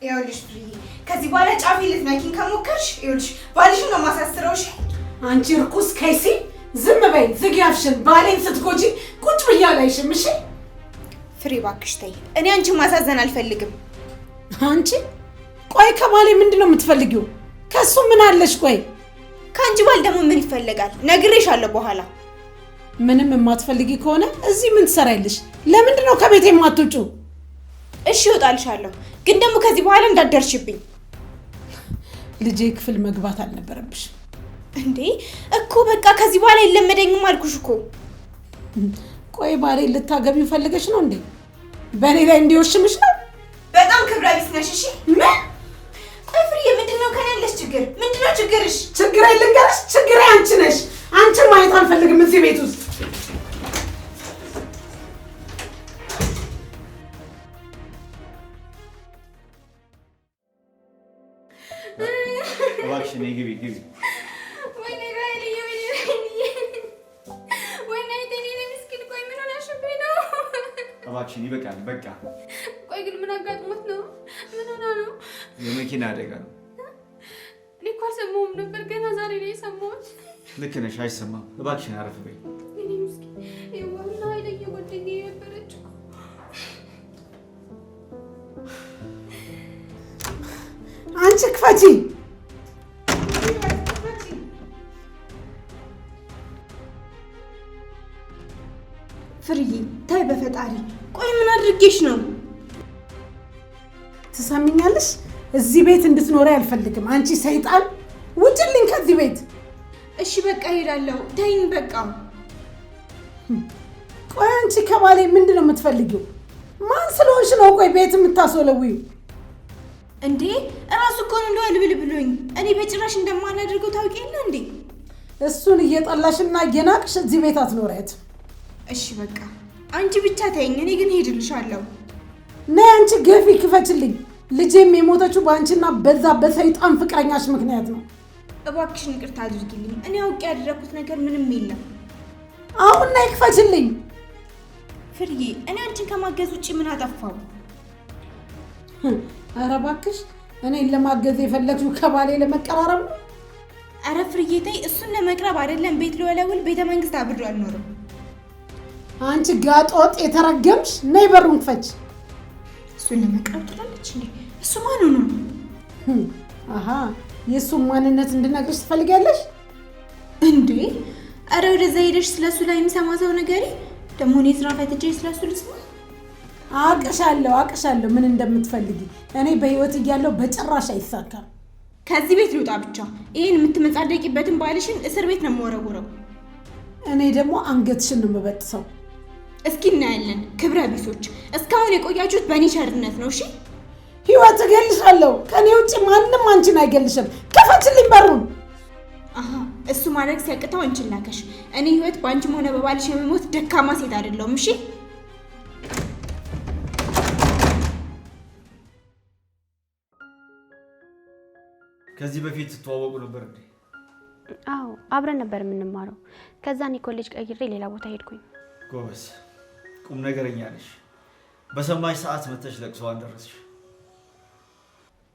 ይኸውልሽ ፍሬዬ ከዚህ በኋላ ጫፊ ልትነኪኝ ከሞከርሽ ይኸውልሽ ባልሽን ነው የማሳስረው። እሺ አንቺ ርኩስ ከይሲ ዝም በይ ዝጊ አፍሽን። ባሌን ስትጎጂ ቁጭ ብዬ አላይሽም። እሺ ፍሬ እባክሽ ተይ። እኔ አንቺን ማሳዘን አልፈልግም። አንቺ ቆይ ከባሌ ምንድነው የምትፈልጊው? ከሱ ምን አለሽ? ቆይ ከአንቺ ባል ደግሞ ምን ይፈልጋል? ነግሬሻለሁ በኋላ። ምንም የማትፈልጊ ከሆነ እዚህ ምን ትሰሪያለሽ? ለምንድን ነው ከቤቴ የማትወጪው? እሺ እወጣልሻለሁ፣ ግን ደግሞ ከዚህ በኋላ እንዳትደርሽብኝ። ልጄ ክፍል መግባት አልነበረብሽ እንዴ? እኮ በቃ ከዚህ በኋላ አይለመደኝም አልኩሽ እኮ። ቆይ ባሌ ልታገቢው ፈልገሽ ነው እንዴ? በእኔ ላይ እንዲወሽምሽ ነው? በጣም ክብረ ቢስ ነሽ። እሺ ምን? ቆይ ፍሬዬ ምንድነው ከኔ ያለሽ ችግር? ምንድነው ችግርሽ? ችግር ልንገርሽ፣ ችግሬ አንቺ ነሽ። አንቺን ማየት አልፈልግም እዚህ ቤት ውስጥ። እባክሽ ነይ ግቢ ግቢ። ወይኔ ራይልዬ ወይኔ ራይልዬ ወይኔ አይቴኔ ምስኪን። ቆይ ምን ሆነሽብኝ ነው? እባክሽ ይበቃል በቃ። ቆይ ግን ምን አጋጥሞት ነው? ምን ሆነ ነው? የመኪና አደጋ ነው። እኔ እኮ አልሰማሁም ነበር፣ ገና ዛሬ ነው የሰማሁት። ልክ ነሽ፣ አይሰማም። እባክሽን አረፍ በይ። እኔ ምስኪን ይኸውና ኃይለዬ ጓደኛዬ ነበረች እኮ። አንቺ ክፈቺ። ፍርዬ ታይ በፈጣሪ። ቆይ ምን አድርጌሽ ነው? ትሰሚኛለሽ? እዚህ ቤት እንድትኖሪ አልፈልግም። አንቺ ሰይጣን ውጭልኝ ከዚህ ቤት። እሺ በቃ ሄዳለሁ። ተይኝ በቃ። ቆይ አንቺ ከባሌ ምንድን ነው የምትፈልጊው? ማን ስለሆንሽ ነው ቆይ ቤት የምታስወለውዩ? እንዴ እራሱ እኮ ነው እንደዋልብል ብሎኝ። እኔ በጭራሽ እንደማላደርገው ታውቂ የለ እንዴ? እሱን እየጠላሽና እየናቅሽ እዚህ ቤት አትኖሪያት። እሺ በቃ አንቺ ብቻ ተይኝ፣ እኔ ግን ሄድልሻለሁ። ነይ አንቺ ገፊ፣ ክፈችልኝ። ልጄም የሞተችው በአንቺና በዛ በሰይጣን ፍቅረኛሽ ምክንያት ነው። እባክሽን ይቅርታ አድርጊልኝ። እኔ አውቄ ያደረኩት ነገር ምንም የለም። አሁን ነይ ክፈችልኝ። ፍርዬ እኔ አንቺን ከማገዝ ውጭ ምን አጠፋው? ኧረ እባክሽ እኔን ለማገዝ የፈለግሽው ከባሌ ለመቀራረብ ነው? ኧረ ፍርዬ ተይ፣ እሱን ለመቅረብ አይደለም ቤት ልወለውል ቤተ መንግስት አብሬው አልኖርም። አንቺ ጋጦጥ የተረገምሽ፣ ነይ በሩን ክፈች። እሱን ለመቅረብ ትላለች እንዴ? እሱ ማን ነው? አሃ የእሱን ማንነት እንድነግርሽ ትፈልጊያለሽ እንዴ? ኧረ ወደዛ ሄደሽ ስለሱ ላይ የሚሰማ ሰው ነገሪ። ደግሞ እኔ ስራ ፈትቼ ስለሱ ልስማ? አቅሻለሁ ምን እንደምትፈልጊ። እኔ በህይወት እያለሁ በጭራሽ አይሳካም። ከዚህ ቤት ልውጣ ብቻ። ይሄን የምትመጻደቂበትን ባልሽን እስር ቤት ነው የምወረውረው። እኔ ደግሞ አንገትሽን ነው የምበጥሰው። እስኪ እናያለን። ክብረ ቢሶች እስካሁን የቆያችሁት በእኔ ቸርነት ነው። እሺ ህይወት እገልሻለሁ። ከኔ ውጭ ማንም አንቺን አይገልሽም። ከፈችልኝ በሩን። አሃ እሱ ማድረግ ሲያቅተው አንቺን ላከሽ። እኔ ህይወት በአንቺም ሆነ በባልሽ የምሞት ደካማ ሴት አይደለሁም። እሺ ከዚህ በፊት ትተዋወቁ ነበር እንዴ? አዎ አብረን ነበር የምንማረው። ከዛ እኔ ኮሌጅ ቀይሬ ሌላ ቦታ ሄድኩኝ። ጎበዝ ቁም ነገረኛ ነሽ። በሰማሽ ሰዓት መተሽ ለቅሶዋን ደረስሽ።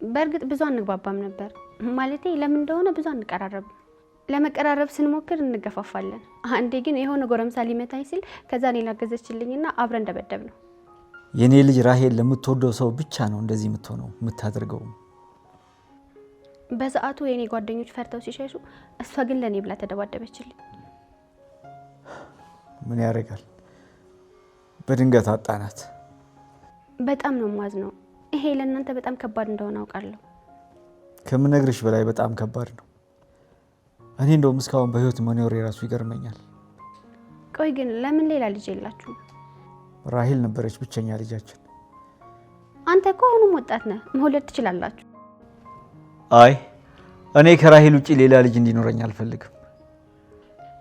በእርግጥ ብዙ አንግባባም ነበር። ማለቴ ለምን እንደሆነ ብዙ አንቀራረብም። ለመቀራረብ ስንሞክር እንገፋፋለን። አንዴ ግን የሆነ ጎረምሳ ሊመታኝ ሲል ከዛ እኔ ላገዘችልኝና አብረን ደበደብ ነው። የኔ ልጅ ራሄል ለምትወደው ሰው ብቻ ነው እንደዚህ የምትሆነው የምታደርገው። በሰዓቱ የኔ ጓደኞች ፈርተው ሲሸሹ፣ እሷ ግን ለኔ ብላ ተደባደበችልኝ። ምን ያደርጋል፣ በድንገት አጣናት። በጣም ነው ማዝነው። ይሄ ለእናንተ በጣም ከባድ እንደሆነ አውቃለሁ። ከምነግርሽ በላይ በጣም ከባድ ነው። እኔ እንደውም እስካሁን በህይወት መኖር የራሱ ይገርመኛል። ቆይ ግን ለምን ሌላ ልጅ የላችሁ? ራሄል ነበረች ብቸኛ ልጃችን። አንተ እኮ አሁንም ወጣት ነህ፣ መውለድ ትችላላችሁ። አይ እኔ ከራሄል ውጪ ሌላ ልጅ እንዲኖረኝ አልፈልግም።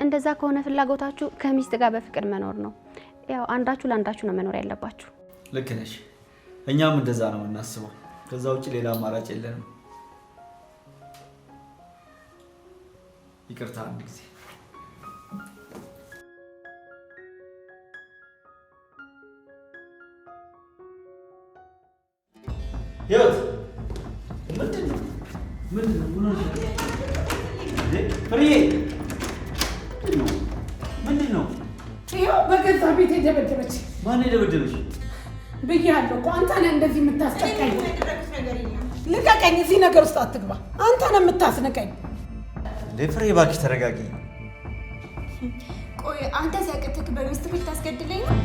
እንደዛ ከሆነ ፍላጎታችሁ ከሚስት ጋር በፍቅር መኖር ነው። ያው አንዳችሁ ለአንዳችሁ ነው መኖር ያለባችሁ። ልክ ነሽ። እኛም እንደዛ ነው የምናስበው። ከዛ ውጪ ሌላ አማራጭ የለንም። ይቅርታ አንድ ጊዜ ህይወት ምንድን ነው? ይኸው በገዛ ቤት የደበደበች። ማን የደበደበች? ብያለሁ እኮ አንተ ነህ እንደዚህ የምታስጠቃኝ። ልቀቀኝ፣ እዚህ ነገር ውስጥ አትግባ። አንተ ነህ የምታስነቀኝ። ፍሬ እባክሽ ተረጋጊ። ቆይ አንተ ሲያቅትክ በሚስትህ ልታስገድለኝ ነው?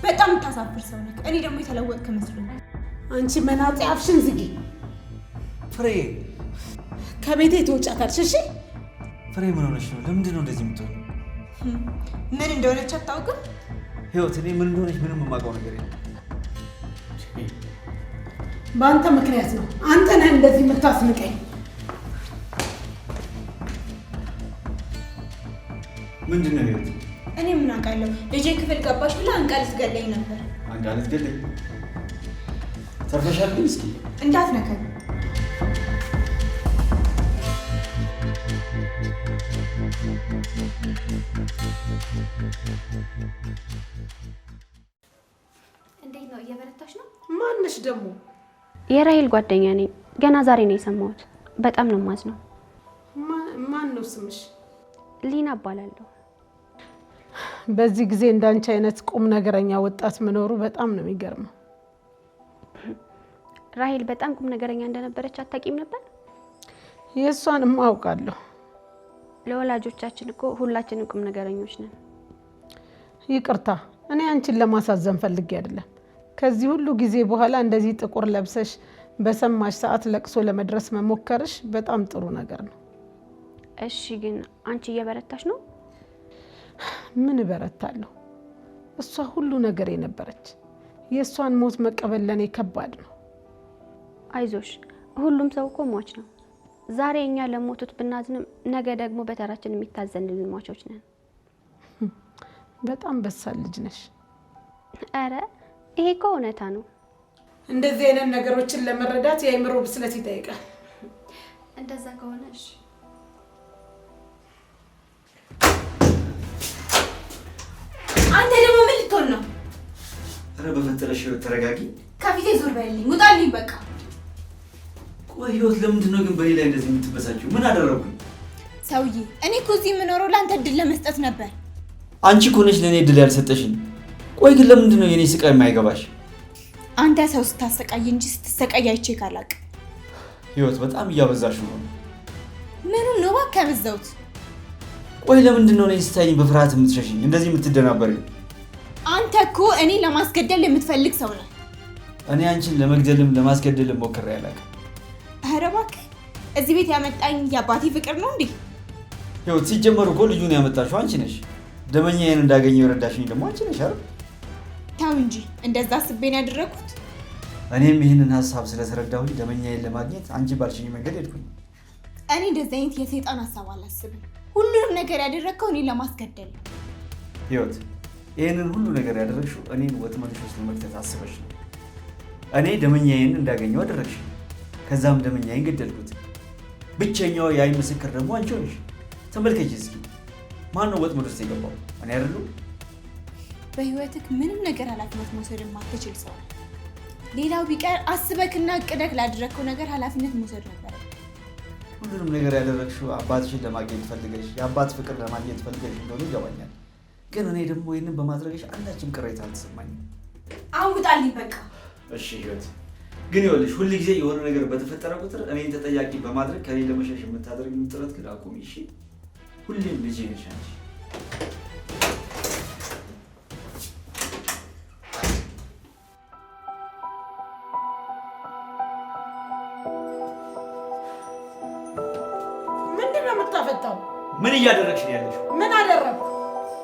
በጣም የምታሳፍር ሰው ነህ። እኔ ደግሞ የተለወጥክ መስሎኛል። አንቺ መናጤ አፍሽን ዝጊ። ፍሬ ከቤቴ ትወጫታለሽ። እሺ ፍሬ ምን ሆነሽ ነው? ለምንድን ነው እንደዚህ የምትሆነው? ምን እንደሆነች አታውቅም? ህይወት እኔ ምን እንደሆነች ምንም የማውቀው ነገር የለም። በአንተ ምክንያት ነው። አንተ ነህ እንደዚህ የምታስንቀኝ። ምንድን ነው ህይወት? እኔ ምን አውቃለሁ? ልጄ ክፍል ገባሽ ብላ አንቃ ልትገለኝ ነበር። አንቃ ልትገለኝ? ተርፈሻል። ግን እስኪ እንዳትነካኝ። እንዴት ነው? እየበረታሽ ነው? ማንሽ ደግሞ? የራሄል ጓደኛ ነኝ። ገና ዛሬ ነው የሰማሁት። በጣም ነው የማዝነው። ማን ነው ስምሽ? ሊና እባላለሁ። በዚህ ጊዜ እንዳንቺ አይነት ቁም ነገረኛ ወጣት መኖሩ በጣም ነው የሚገርመው። ራሄል በጣም ቁም ነገረኛ እንደነበረች አታውቂም ነበር? የእሷንም አውቃለሁ። ለወላጆቻችን እኮ ሁላችንም ቁም ነገረኞች ነን። ይቅርታ፣ እኔ አንቺን ለማሳዘን ፈልጌ አይደለም። ከዚህ ሁሉ ጊዜ በኋላ እንደዚህ ጥቁር ለብሰሽ በሰማሽ ሰዓት ለቅሶ ለመድረስ መሞከርሽ በጣም ጥሩ ነገር ነው። እሺ፣ ግን አንቺ እየበረታሽ ነው? ምን እበረታለሁ? እሷ ሁሉ ነገር የነበረች። የእሷን ሞት መቀበል ለኔ ከባድ ነው። አይዞሽ፣ ሁሉም ሰው እኮ ሟች ነው። ዛሬ እኛ ለሞቱት ብናዝንም ነገ ደግሞ በተራችን የሚታዘንልን ሟቾች ነን። በጣም በሳል ልጅ ነሽ። አረ ይሄ እኮ እውነታ ነው። እንደዚህ አይነት ነገሮችን ለመረዳት የአእምሮ ብስለት ይጠይቃል። እንደዛ ከሆነ እሺ። አንተ ደግሞ ምን ልትሆን ነው? ኧረ በፈጠረሽ ህይወት ተረጋጊ። ከፊቴ ዞር በልልኝ፣ ውጣልኝ በቃ። ቆይ ህይወት ለምንድን ነው ግን በኔ ላይ እንደዚህ የምትበሳጭው? ምን አደረጉኝ? ሰውዬ እኔ እኮ እዚህ የምኖረው ለአንተ እድል ለመስጠት ነበር። አንቺ እኮ ነሽ ለእኔ እድል ያልሰጠሽኝ። ቆይ ግን ለምንድን ነው የኔ ስቃይ የማይገባሽ? አንተ ሰው ስታሰቃይ እንጂ ስትሰቃይ አይቼ ካላቅ። ህይወት በጣም እያበዛሽው ነው። ምኑን ነው እባክህ ያበዛሁት? ቆይ ለምንድን ነው እኔ ስታይኝ በፍርሃት የምትሸሽኝ እንደዚህ የምትደናበሪው? አንተ እኮ እኔ ለማስገደል የምትፈልግ ሰው ነህ። እኔ አንቺን ለመግደልም ለማስገደልም ሞክሬ አላውቅም። ኧረ እባክህ እዚህ ቤት ያመጣኝ የአባቴ ፍቅር ነው እንዴ? ህይወት ሲጀመር እኮ ልጁን ያመጣሽው አንቺ ነሽ። ደመኛዬን እንዳገኘው የረዳሽኝ ደግሞ አንቺ ነሽ አይደል? ተው እንጂ እንደዛ አስቤ ነው ያደረኩት። እኔም ይህንን ሀሳብ ስለተረዳሁኝ ደመኛዬን ለማግኘት አንቺ ባልሽኝ መንገድ ሄድኩኝ። እኔ እንደዚህ አይነት የሰይጣን ሀሳብ አላስብም። ሁሉንም ነገር ያደረግከው እኔን ለማስገደል ነው። ህይወት ይህንን ሁሉ ነገር ያደረግሽው እኔን ወጥመድሽ ውስጥ ለመክተት አስበሽ ነው። እኔ ደመኛዬን እንዳገኘው አደረግሽ። ከዛም ደመኛዬን ገደልኩት። ብቸኛው የአይን ምስክር ደግሞ አንቺ ሆንሽ። ተመልከች እስኪ ማን ነው ወጥመድ ውስጥ የገባው? እኔ አይደለሁ? በህይወትህ ምንም ነገር ኃላፊነት መውሰድ የማትችል ሰው ነው። ሌላው ቢቀር አስበክና እቅደክ ላደረግከው ነገር ኃላፊነት መውሰድ ነበር። ሁሉንም ነገር ያደረግሽው አባትሽን ለማግኘት ፈልገሽ የአባት ፍቅር ለማግኘት ፈልገሽ እንደሆነ ይገባኛል። ግን እኔ ደግሞ ይህንን በማድረግሽ አንዳችም ቅሬታ አልተሰማኝም። አውጣልኝ በቃ። እሺ ህይወት፣ ግን ይኸውልሽ ሁል ጊዜ የሆነ ነገር በተፈጠረ ቁጥር እኔን ተጠያቂ በማድረግ ከኔ ለመሸሽ የምታደርጊውን ጥረት ግን አቁሚ እሺ? ሁሌም ልጄ ነሽ አንቺ። ምንድን ነው የምታፈጣው? ምን እያደረግሽ ነው ያለሽው? ምን አደረኩ?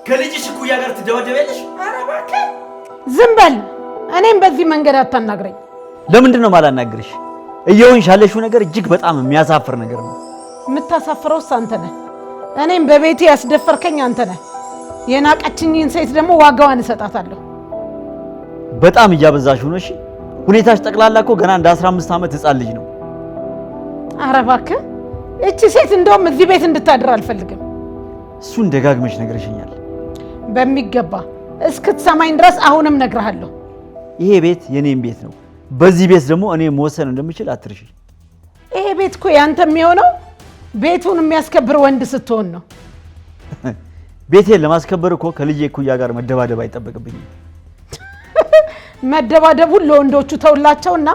ከልጅሽ እኩያ ጋር ትደባደቢያለሽ? ኧረ እባክህ ዝም በል። እኔም በዚህ መንገድ አታናግረኝ። ለምንድን ነው ማላናግርሽ? እየሆንሽ ያለሽው ነገር እጅግ በጣም የሚያሳፍር ነገር ነው። የምታሳፍረውስ አንተ ነህ። እኔም በቤቴ ያስደፈርከኝ አንተ ነህ። የናቀችኝን ሴት ደግሞ ዋጋዋን እሰጣታለሁ። በጣም እያበዛሽው ነው። እሺ ሁኔታሽ ጠቅላላ እኮ ገና እንደ 15 ዓመት ህፃን ልጅ ነው። ኧረ እባክህ እቺ ሴት እንደውም እዚህ ቤት እንድታድር አልፈልግም። እሱን ደጋግመሽ ነግረሽኛል። በሚገባ እስክትሰማኝ ድረስ አሁንም ነግርሃለሁ። ይሄ ቤት የኔም ቤት ነው። በዚህ ቤት ደግሞ እኔ መወሰን እንደምችል አትርሺ። ይሄ ቤት እኮ ያንተ የሚሆነው ቤቱን የሚያስከብር ወንድ ስትሆን ነው። ቤቴን ለማስከበር እኮ ከልጄ እኩያ ጋር መደባደብ አይጠበቅብኝም። መደባደቡን ለወንዶቹ ተውላቸውና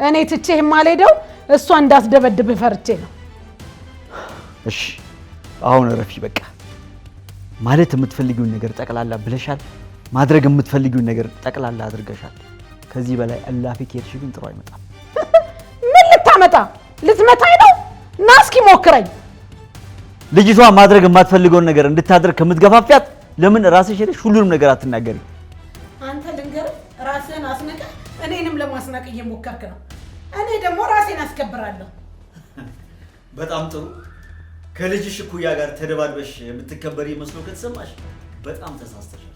እኔ ትቼ የማልሄደው እሷ እንዳስደበድብ ፈርቼ ነው። እሺ አሁን ረፊ በቃ ማለት የምትፈልጊውን ነገር ጠቅላላ ብለሻል። ማድረግ የምትፈልጊውን ነገር ጠቅላላ አድርገሻል። ከዚህ በላይ እላፊ ከሄድሽ ግን ጥሩ አይመጣም። ምን ልታመጣ? ልትመታኝ ነው? ና እስኪ ሞክረኝ። ልጅቷ ማድረግ የማትፈልገውን ነገር እንድታደርግ ከምትገፋፊያት ለምን ራስሽ ሄደሽ ሁሉንም ነገር አትናገሪ? አንተ ልንገርህ፣ ራስህን አስነቀህ እኔንም ለማስናቅ እየሞከርክ ነው። እኔ ደግሞ ራሴን አስከብራለሁ። በጣም ጥሩ። ከልጅሽ እኩያ ጋር ተደባድበሽ የምትከበሪ መስሎ ከተሰማሽ በጣም ተሳስተሻል።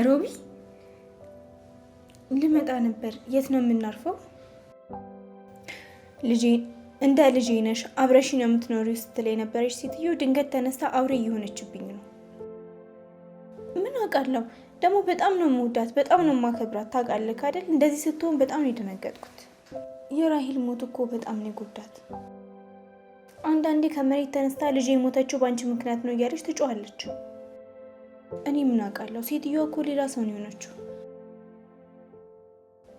ሮቢ ልመጣ ነበር። የት ነው የምናርፈው? ልጄ እንደ ልጄ ነሽ አብረሽኝ ነው የምትኖሪው ስትለኝ ነበረች ሴትዮ ድንገት ተነስታ አውሬ እየሆነችብኝ ነው። ምን አውቃለሁ ደግሞ በጣም ነው የምወዳት፣ በጣም ነው የማከብራት። ታውቃለህ አይደል? እንደዚህ ስትሆን በጣም ነው የደነገጥኩት። የራሂል ሞት እኮ በጣም ነው የጎዳት። አንዳንዴ ከመሬት ተነስታ ልጄ የሞተችው ባንቺ ምክንያት ነው እያለች ትጮኻለች። እኔ ምን አውቃለሁ? ሴትዮዋ እኮ ሌላ ሰው ነው የሆነችው።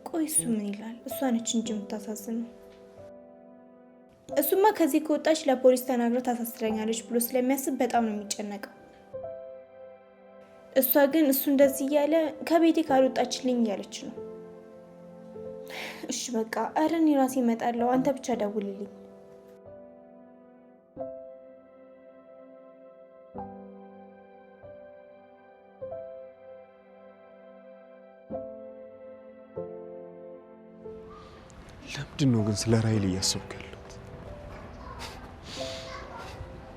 ቆይ እሱ ምን ይላል? እሷ ነች እንጂ የምታሳዝነው። እሱማ ከዚህ ከወጣች ለፖሊስ ተናግራ ታሳስረኛለች ብሎ ስለሚያስብ በጣም ነው የሚጨነቀው። እሷ ግን እሱ እንደዚህ እያለ ከቤቴ ካልወጣችልኝ እያለች ነው። እሺ በቃ ኧረ እኔ ራሴ እመጣለሁ፣ አንተ ብቻ ደውልልኝ። ለምንድን ነው ግን ስለ ራሂል እያሰብኩ ያለሁት?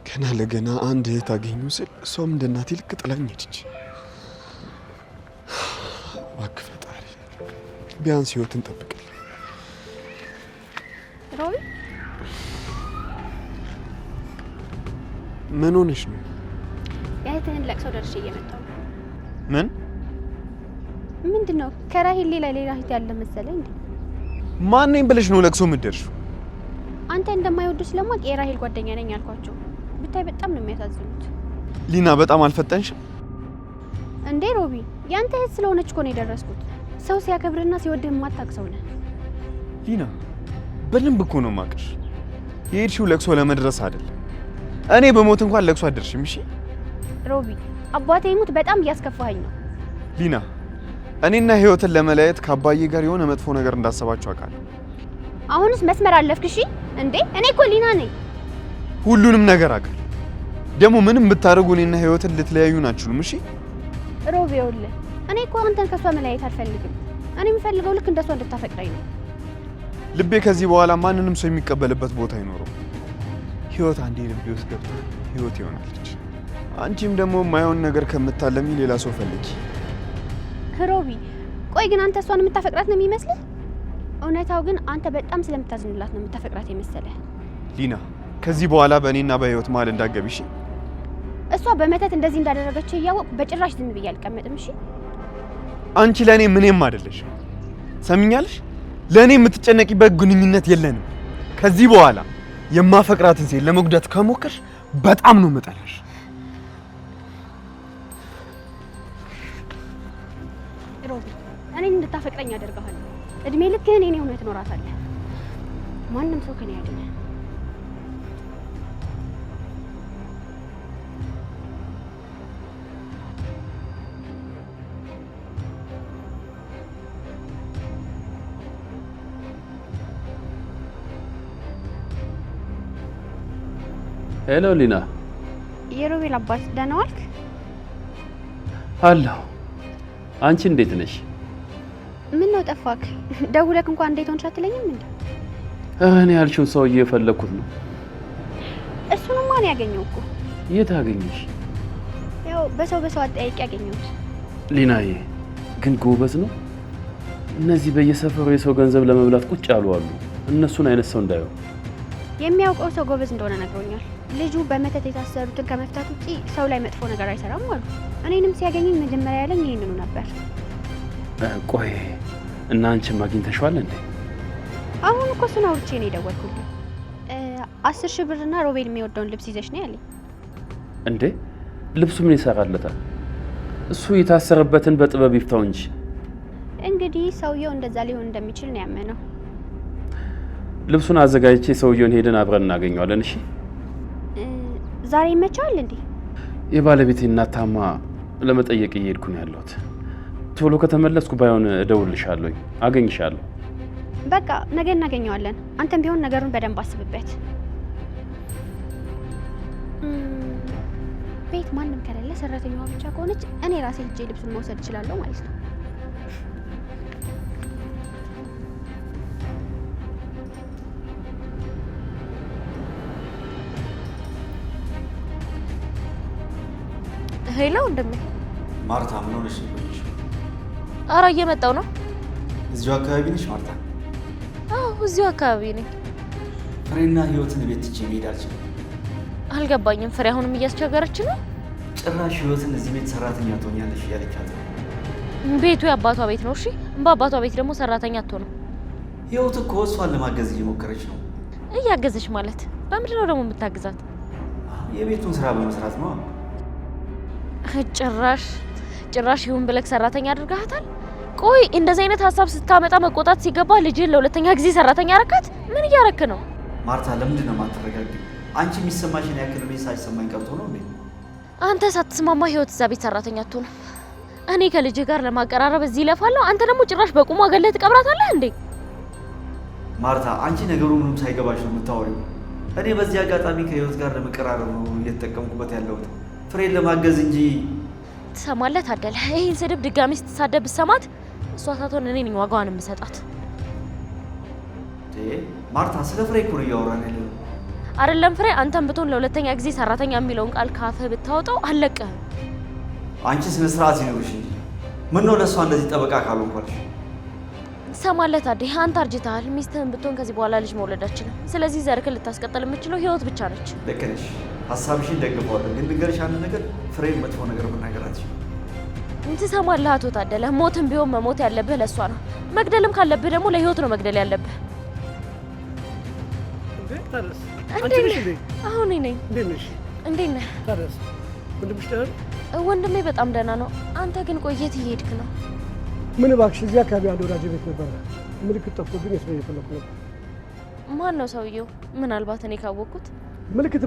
ገና ለገና አንድ እህት አገኙ ስል እሷም እንደ እናቴ ልክ ጥላኝ ሄደች። እባክህ ፈጣሪ ቢያንስ ህይወትን ጠብቅልኝ። ሮቢ ምን ሆነሽ ነው? የእህትህን ለቅሶ ደርሼ እየመጣሁ ነው። ምን? ምንድን ነው? ከራሂል ሌላ እህት ያለ መሰለኝ እንዴ? ማን ነኝ ብለሽ ነው ለቅሶ የምትደርሺው? አንተ እንደማይወዱ ስለማውቅ የራሂል ጓደኛ ነኝ አልኳቸው። ብታይ በጣም ነው የሚያሳዝኑት። ሊና በጣም አልፈጠንሽም እንዴ? ሮቢ ያንተ እህት ስለሆነች እኮ ነው የደረስኩት። ሰው ሲያከብርና ሲወድህ የማታውቅ ሰው ነህ። ሊና በደንብ እኮ ነው የማውቅሽ። የሄድሽው ለቅሶ ለመድረስ አይደለም። እኔ በሞት እንኳን ለቅሶ አደርሽም። እሺ ሮቢ አባቴ ይሙት በጣም እያስከፋኸኝ ነው። ሊና እኔና ህይወትን ለመለያየት ከአባዬ ጋር የሆነ መጥፎ ነገር እንዳሰባችሁ አውቃለሁ። አሁንስ መስመር አለፍክ። እሺ እንዴ እኔ እኮ ሊና ነኝ። ሁሉንም ነገር አውቃለሁ። ደግሞ ምንም ብታደርጉ እኔና ህይወትን ልትለያዩን አትችሉም። እሺ ሮቢ ይኸውልህ እኔ እኮ አንተን ከሷ መለያየት አልፈልግም። እኔ የምፈልገው ልክ እንደሷ እንድታፈቅረኝ ነው። ልቤ ከዚህ በኋላ ማንንም ሰው የሚቀበልበት ቦታ አይኖረው። ህይወት አንዴ ልቤ ውስጥ ገብታ ህይወት ይሆናለች። አንቺም ደግሞ የማይሆን ነገር ከምታለሚ ሌላ ሰው ፈልጊ። ሮቢ ቆይ ግን አንተ እሷን የምታፈቅራት ነው የሚመስልህ? እውነታው ግን አንተ በጣም ስለምታዝንላት ነው የምታፈቅራት የመሰለህ። ሊና ከዚህ በኋላ በእኔና በህይወት መሀል እንዳትገቢ እሺ? እሷ በመተት እንደዚህ እንዳደረገችው እያወቅ በጭራሽ ዝም ብዬ አልቀመጥም። እሺ አንቺ ለእኔ ምንም አይደለሽ። ሰሚኛለሽ? ለእኔ የምትጨነቂበት ግንኙነት የለንም። ከዚህ በኋላ የማፈቅራትን ሴት ለመጉዳት ከሞከርሽ በጣም ነው መጠላሽ። ሮቢ እኔን እንድታፈቅረኝ አደርግሃለሁ። እድሜ ልክህን እኔ ሆነ ትኖራታለህ። ማንም ሰው ከኔ ያድነ። ሄሎ ሊና። የሮቤል አባት ደህና ዋልክ? አለሁ። አንቺ እንዴት ነሽ? ምን ነው ጠፋክ? ደውለክ እንኳን እንዴት ሆንሽ አትለኝም እንዴ? እኔ ያልሽው ሰውዬ የፈለኩት ነው። እሱንም ማን ያገኘው እኮ? የት አገኘሽ? ያው በሰው አጠያቂ ያገኘሁት። ሊናዬ ግን ጎበዝ ነው። እነዚህ በየሰፈሩ የሰው ገንዘብ ለመብላት ቁጭ ያሉ አሉ። እነሱን አይነት ሰው እንዳይሆን የሚያውቀው ሰው ጎበዝ እንደሆነ ነግሮኛል። ልጁ በመተት የታሰሩትን ከመፍታት ውጪ ሰው ላይ መጥፎ ነገር አይሰራም አሉ። እኔንም ሲያገኘኝ መጀመሪያ ያለኝ ይሄንኑ ነበር። ቆይ እና አንቺም አግኝተሽዋል እንዴ? አሁን እኮ እሱን አውርቼ ነው የደወልኩልኝ። 10,000 ብርና ሮቤል የሚወደውን ልብስ ይዘሽ ነው ያለኝ። እንዴ ልብሱ ምን ይሰራለታል? እሱ የታሰረበትን በጥበብ ይፍታው እንጂ። እንግዲህ ሰውየው እንደዛ ሊሆን እንደሚችል ነው ያመነው። ልብሱን አዘጋጅቼ ሰውየውን ሄደን አብረን እናገኘዋለን። እሺ ዛሬ ይመቻል እንዴ? የባለቤቴ እናት ታማ ለመጠየቅ እየሄድኩ ነው ያለሁት። ቶሎ ከተመለስኩ ባይሆን እደውልልሻለሁ፣ አገኝሻለሁ። በቃ ነገ እናገኘዋለን። አንተም ቢሆን ነገሩን በደንብ አስብበት። ቤት ማንም ከሌለ ሰራተኛዋ ብቻ ከሆነች እኔ ራሴ ሄጄ ልብሱን መውሰድ እችላለሁ ማለት ነው። ሄሎ እንደምን ማርታ፣ ምን ሆነሽ ነው? ኧረ እየመጣሁ ነው። እዚሁ አካባቢ ነሽ ማርታ? አዎ እዚሁ አካባቢ ነኝ። ፍሬና ህይወትን ቤት ትቼ መሄድ አልችልም። አልገባኝም። ፍሬ አሁንም እያስቸገረች ነው? ጭራሽ ህይወትን እዚህ ቤት ሰራተኛ ትሆኛለሽ እያለቻት ነው። ቤቱ የአባቷ ቤት ነው። እሺ በአባቷ ቤት ደግሞ ሰራተኛ አትሆንም። ህይወት እኮ እሷን ለማገዝ እየሞከረች ነው። እያገዘች ማለት በምንድን ነው ደግሞ የምታግዛት? የቤቱን ስራ በመስራት ነው። ጭራሽ ይሁን ብለክ ሰራተኛ አድርጋታል። ቆይ እንደዚህ አይነት ሀሳብ ስታመጣ መቆጣት ሲገባ ልጅን ለሁለተኛ ጊዜ ሰራተኛ አረካት። ምን እያረክ ነው? ማርታ ለምንድን ነው የማትረጋጊው? አንቺ የሚሰማሽን ያክል እኔ ሳይሰማኝ ቀርቶ ነው እንዴ? አንተ ሳትስማማ ህይወት እዛ ቤት ሰራተኛ አትሆንም። እኔ ከልጅ ጋር ለማቀራረብ እዚህ ለፋለሁ፣ አንተ ደግሞ ጭራሽ በቁሟ ገለህ ትቀብራታለህ እንዴ? ማርታ አንቺ ነገሩ ምንም ሳይገባሽ ነው የምታወሪው። እኔ በዚህ አጋጣሚ ከህይወት ጋር ለመቀራረብ ነው እየተጠቀምኩበት ያለሁት፣ ፍሬን ለማገዝ እንጂ። ትሰማለህ ታደለ፣ ይህን ስድብ ድጋሚ ስትሳደብ ብሰማት እሷ ሳትሆን እኔ ነኝ ዋጋዋን የምሰጣት። ማርታ ስለ ፍሬ እኮ ነው እያወራን ያለነው። አይደለም ፍሬ፣ አንተም ብትሆን ለሁለተኛ ጊዜ ሰራተኛ የሚለውን ቃል ካፍህ ብታወጣው አልለቅህም። አንቺ ስነ ስርዓት ይኖርሽ እንጂ ምን ነው ለእሷ እንደዚህ ጠበቃ ካልሆንኳልሽ? ትሰማለህ ታዴ፣ አንተ አርጅተሃል። ሚስትህን ብትሆን ከዚህ በኋላ ልጅ መውለድ አትችልም። ስለዚህ ዘርክን ልታስቀጥል የምችለው ህይወት ብቻ ነች። ልክ ነሽ፣ ሀሳብሽን ደግፈዋለሁ። ግን ንገርሽ አንድ ነገር፣ ፍሬን መጥፎ ነገር መናገር አትችልም። ትሰማለህ አቶ ታደለ፣ ሞትም ቢሆን መሞት ያለብህ ለእሷ ነው። መግደልም ካለብህ ደግሞ ለህይወት ነው መግደል ያለብህ። አሁን ነኝ። እንዴት ነህ? ወንድሜ በጣም ደህና ነው። አንተ ግን ቆየት እየሄድክ ነው? ምን እባክሽ፣ እዚህ አካባቢ አንድ ወዳጅ ቤት ነበረ። ምልክት ጠፍቶብኝ እሱን እየፈለኩ ነበር። ማን ነው ሰውየው? ምናልባት እኔ ካወቅኩት። ምልክት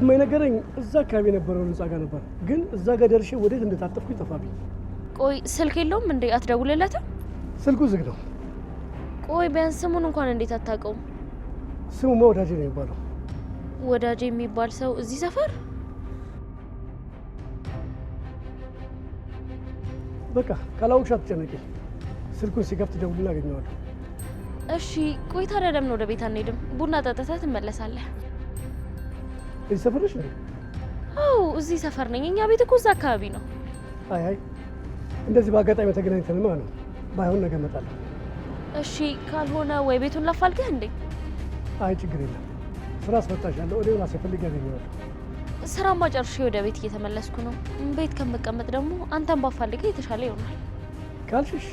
የማይነገረኝ እዛ አካባቢ የነበረው ህንጻ ጋር ነበር፣ ግን እዛ ጋር ደርሼ ወዴት እንደታጠፍኩኝ ጠፋብኝ። ቆይ ስልክ የለውም እንዴ? አትደውልለትም? ስልኩ ዝግ ነው። ቆይ ቢያንስ ስሙን እንኳን እንዴት አታውቀውም? ስሙማ ወዳጄ ነው የሚባለው። ወዳጄ የሚባል ሰው እዚህ ሰፈር? በቃ ካላወቅሽ አትጨነቂ። ስልኩን ሲከፍት ደውልና አገኘዋለሁ። እሺ ቆይ ታዲያ ለምን ወደ ቤት አንሄድም? ቡና ጠጥተህ ትመለሳለህ። እዚህ ሰፈር ነሽ? አዎ እዚህ ሰፈር ነኝ። እኛ ቤት እኮ እዛ አካባቢ ነው። አይ እንደዚህ በአጋጣሚ ተገናኝተንማ ነው። ባይሆን ነገ እመጣለሁ። እሺ ካልሆነ ወይ ቤቱን ላፋልግህ እንዴ? አይ ችግር የለም። ስራ አስፈታሻለሁ። እኔ ራሴ ፈልጌ አገኘዋለሁ። ስራማ ጨርሼ ወደ ቤት እየተመለስኩ ነው። ቤት ከምቀመጥ ደግሞ አንተን ባፋልግህ የተሻለ ይሆናል ካልሽሽ።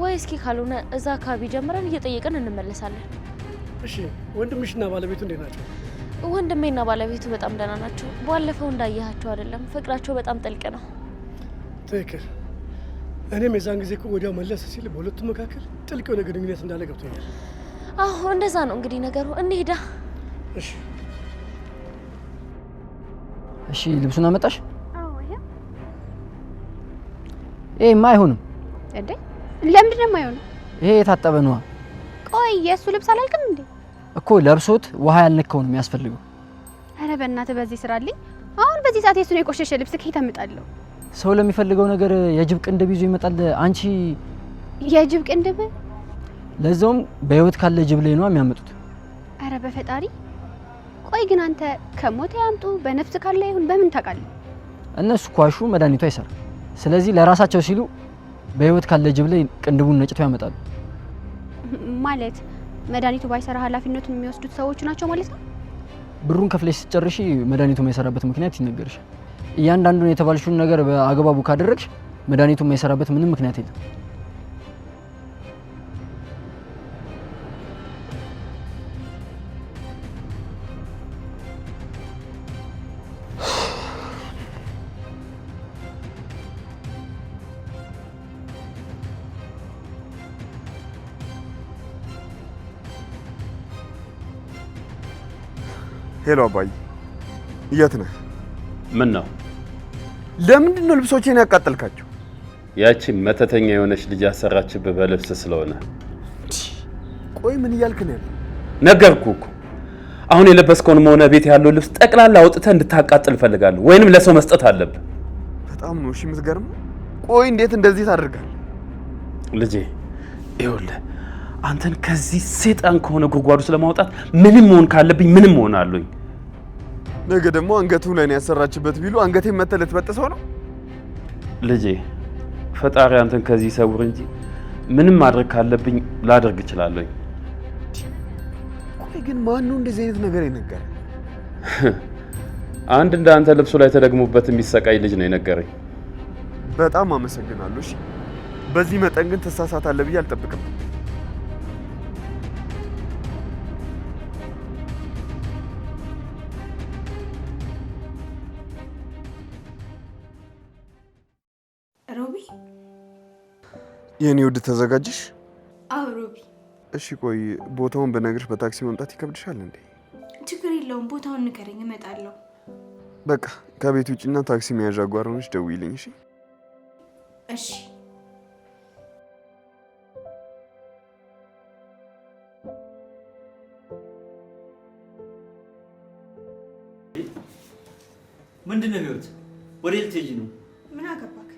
ወይ እስኪ ካልሆነ እዛ አካባቢ ጀምረን እየጠየቅን እንመለሳለን። እሺ ወንድምሽና ባለቤቱ እንዴት ናቸው? ወንድሜና ባለቤቱ በጣም ደህና ናቸው። ባለፈው እንዳየሃቸው አይደለም፣ ፍቅራቸው በጣም ጥልቅ ነው። ትክክል። እኔም የዛን ጊዜ እኮ ወዲያው መለስ ሲል በሁለቱም መካከል ጥልቅ የሆነ ግንኙነት እንዳለ ገብቶኛል። አዎ እንደዛ ነው እንግዲህ ነገሩ። እንሂዳ። እሺ እሺ። ልብሱን አመጣሽ? አዎ ይሄ ይሄማ አይሆንም። እንዴ ለምንድን ነው የማይሆነው? ይሄ የታጠበ ነዋ። ቆይ የእሱ ልብስ አላልክም እንዴ? እኮ ለብሶት ውሃ ያልነካው ነው የሚያስፈልገው። አረ በእናትህ በዚህ ስራልኝ። አሁን በዚህ ሰዓት የእሱን የቆሸሸ ልብስ ከየት አመጣለሁ? ሰው ለሚፈልገው ነገር የጅብ ቅንድብ ይዞ ይመጣል። አንቺ የጅብ ቅንድብ? ለዛውም በህይወት ካለ ጅብ ላይ ነው የሚያመጡት። አረ በፈጣሪ። ቆይ ግን አንተ ከሞት ያምጡ በነፍስ ካለ ይሁን በምን ታውቃለህ? እነሱ ኳሹ መድኃኒቱ አይሰራም። ስለዚህ ለራሳቸው ሲሉ በህይወት ካለ ጅብ ላይ ቅንድቡን ነጭተው ያመጣሉ። ማለት መድኃኒቱ ባይሰራ ኃላፊነቱን የሚወስዱት ሰዎች ናቸው ማለት ነው? ብሩን ከፍለሽ ስትጨርሺ መድኃኒቱ የማይሰራበት ምክንያት ይነገርሻል። እያንዳንዱን የተባልሽውን ነገር በአግባቡ ካደረግሽ መድኃኒቱ የማይሰራበት ምንም ምክንያት የለም። ሄሎ አባዬ፣ የት ነህ? ምን ነው? ለምንድን ነው ልብሶቼን ያቃጠልካቸው? ያቺ መተተኛ የሆነች ልጅ ያሰራችብህ በልብስ ስለሆነ። ቆይ ምን እያልክ ነው? ነገርኩህ እኮ አሁን የለበስከውን ሆነ ቤት ያለው ልብስ ጠቅላላ አውጥተህ እንድታቃጥል እፈልጋለሁ፣ ወይንም ለሰው መስጠት አለብህ። በጣም ነው እሺ የምትገርመው። ቆይ እንዴት እንደዚህ ታደርጋለህ? ልጄ ይኸውልህ አንተን ከዚህ ሰይጣን ከሆነ ጉድጓዱ ስለማውጣት ምንም መሆን ካለብኝ ምንም መሆን አለኝ። ነገ ደግሞ አንገቱ ላይ ነው ያሰራችበት ቢሉ አንገቴን መተህ ልትበጥሰው ነው? ልጄ ፈጣሪ አንተን ከዚህ ሰውር እንጂ ምንም ማድረግ ካለብኝ ላደርግ እችላለሁ። ቆይ ግን ማን ነው እንደዚህ አይነት ነገር የነገረህ? አንድ እንዳንተ ልብሱ ላይ ተደግሞበት የሚሰቃይ ልጅ ነው የነገረኝ። በጣም አመሰግናለሁ። እሺ በዚህ መጠን ግን ትሳሳታለህ ብዬ አልጠብቅም። ሮቢ የኔ ውድ ተዘጋጅሽ? አዎ ሮቢ። እሺ ቆይ ቦታውን በነግርሽ በታክሲ መምጣት ይከብድሻል እንዴ? ችግር የለውም፣ ቦታውን ንገረኝ እመጣለሁ። በቃ ከቤት ውጭና ታክሲ መያዣ ጓሮንሽ ደውይልኝ። እሺ እሺ። ምንድን ነው ህይወት? ወዴት ልትሄጂ ነው? ምን አገባክ?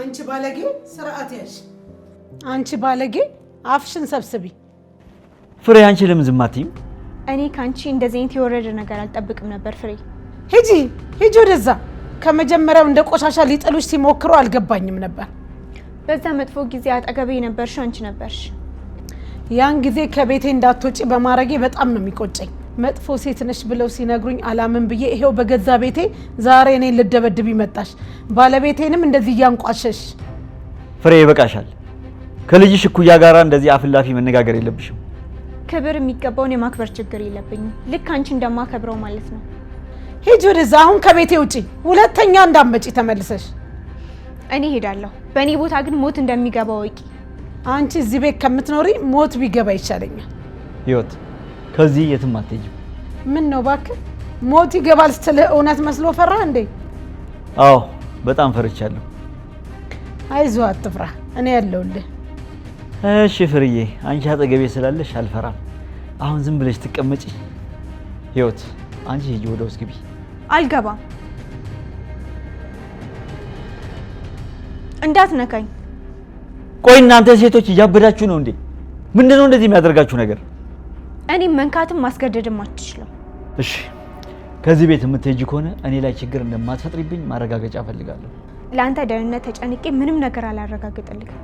አንቺ ባለጌ ስርዓት ያዥ። አንቺ ባለጌ አፍሽን ሰብስቢ። ፍሬ አንቺ ለምን ዝም አትይም? እኔ ካንቺ እንደዚህ አይነት የወረደ ነገር አልጠብቅም ነበር ፍሬ። ሂጂ ሂጂ ወደዛ። ከመጀመሪያው እንደ ቆሻሻ ሊጥሉሽ ሲሞክሩ አልገባኝም ነበር። በዛ መጥፎ ጊዜ አጠገቤ ነበርሽ አንቺ ነበርሽ። ያን ጊዜ ከቤቴ እንዳትወጪ በማረጌ በጣም ነው የሚቆጨኝ። መጥፎ ሴት ነሽ ብለው ሲነግሩኝ አላምን ብዬ ይሄው በገዛ ቤቴ ዛሬ እኔን ልደበድብ ይመጣሽ። ባለቤቴንም እንደዚህ እያንቋሸሽ። ፍሬ ይበቃሻል። ከልጅሽ እኩያ ጋራ እንደዚህ አፍላፊ መነጋገር የለብሽም። ክብር የሚገባውን የማክበር ችግር የለብኝም። ልክ አንቺ እንደማከብረው ማለት ነው። ሂጂ ወደዛ። አሁን ከቤቴ ውጪ። ሁለተኛ እንዳትመጪ ተመልሰሽ። እኔ ሄዳለሁ። በእኔ ቦታ ግን ሞት እንደሚገባ ወቂ። አንቺ እዚህ ቤት ከምትኖሪ ሞት ቢገባ ይሻለኛል። ህይወት ከዚህ የትም አትሄጂም። ምን ነው እባክህ? ሞት ይገባል ስትልህ እውነት መስሎ ፈራህ እንዴ? አዎ በጣም ፈርቻለሁ። አይዞህ አትፍራ፣ እኔ ያለሁልህ። እሺ ፍርዬ፣ አንቺ አጠገቤ ስላለሽ አልፈራም። አሁን ዝም ብለሽ ትቀመጪ። ህይወት አንቺ ሂጂ ወደ ውስጥ ግቢ። አልገባም። እንዳትነካኝ። ቆይ እናንተ ሴቶች እያበዳችሁ ነው እንዴ? ምንድነው እንደዚህ የሚያደርጋችሁ ነገር? እኔም መንካትም ማስገደድም አትችልም። እሺ ከዚህ ቤት የምትሄጂ ከሆነ እኔ ላይ ችግር እንደማትፈጥሪብኝ ማረጋገጫ እፈልጋለሁ። ለአንተ ደህንነት ተጨንቄ ምንም ነገር አላረጋግጥልኝም።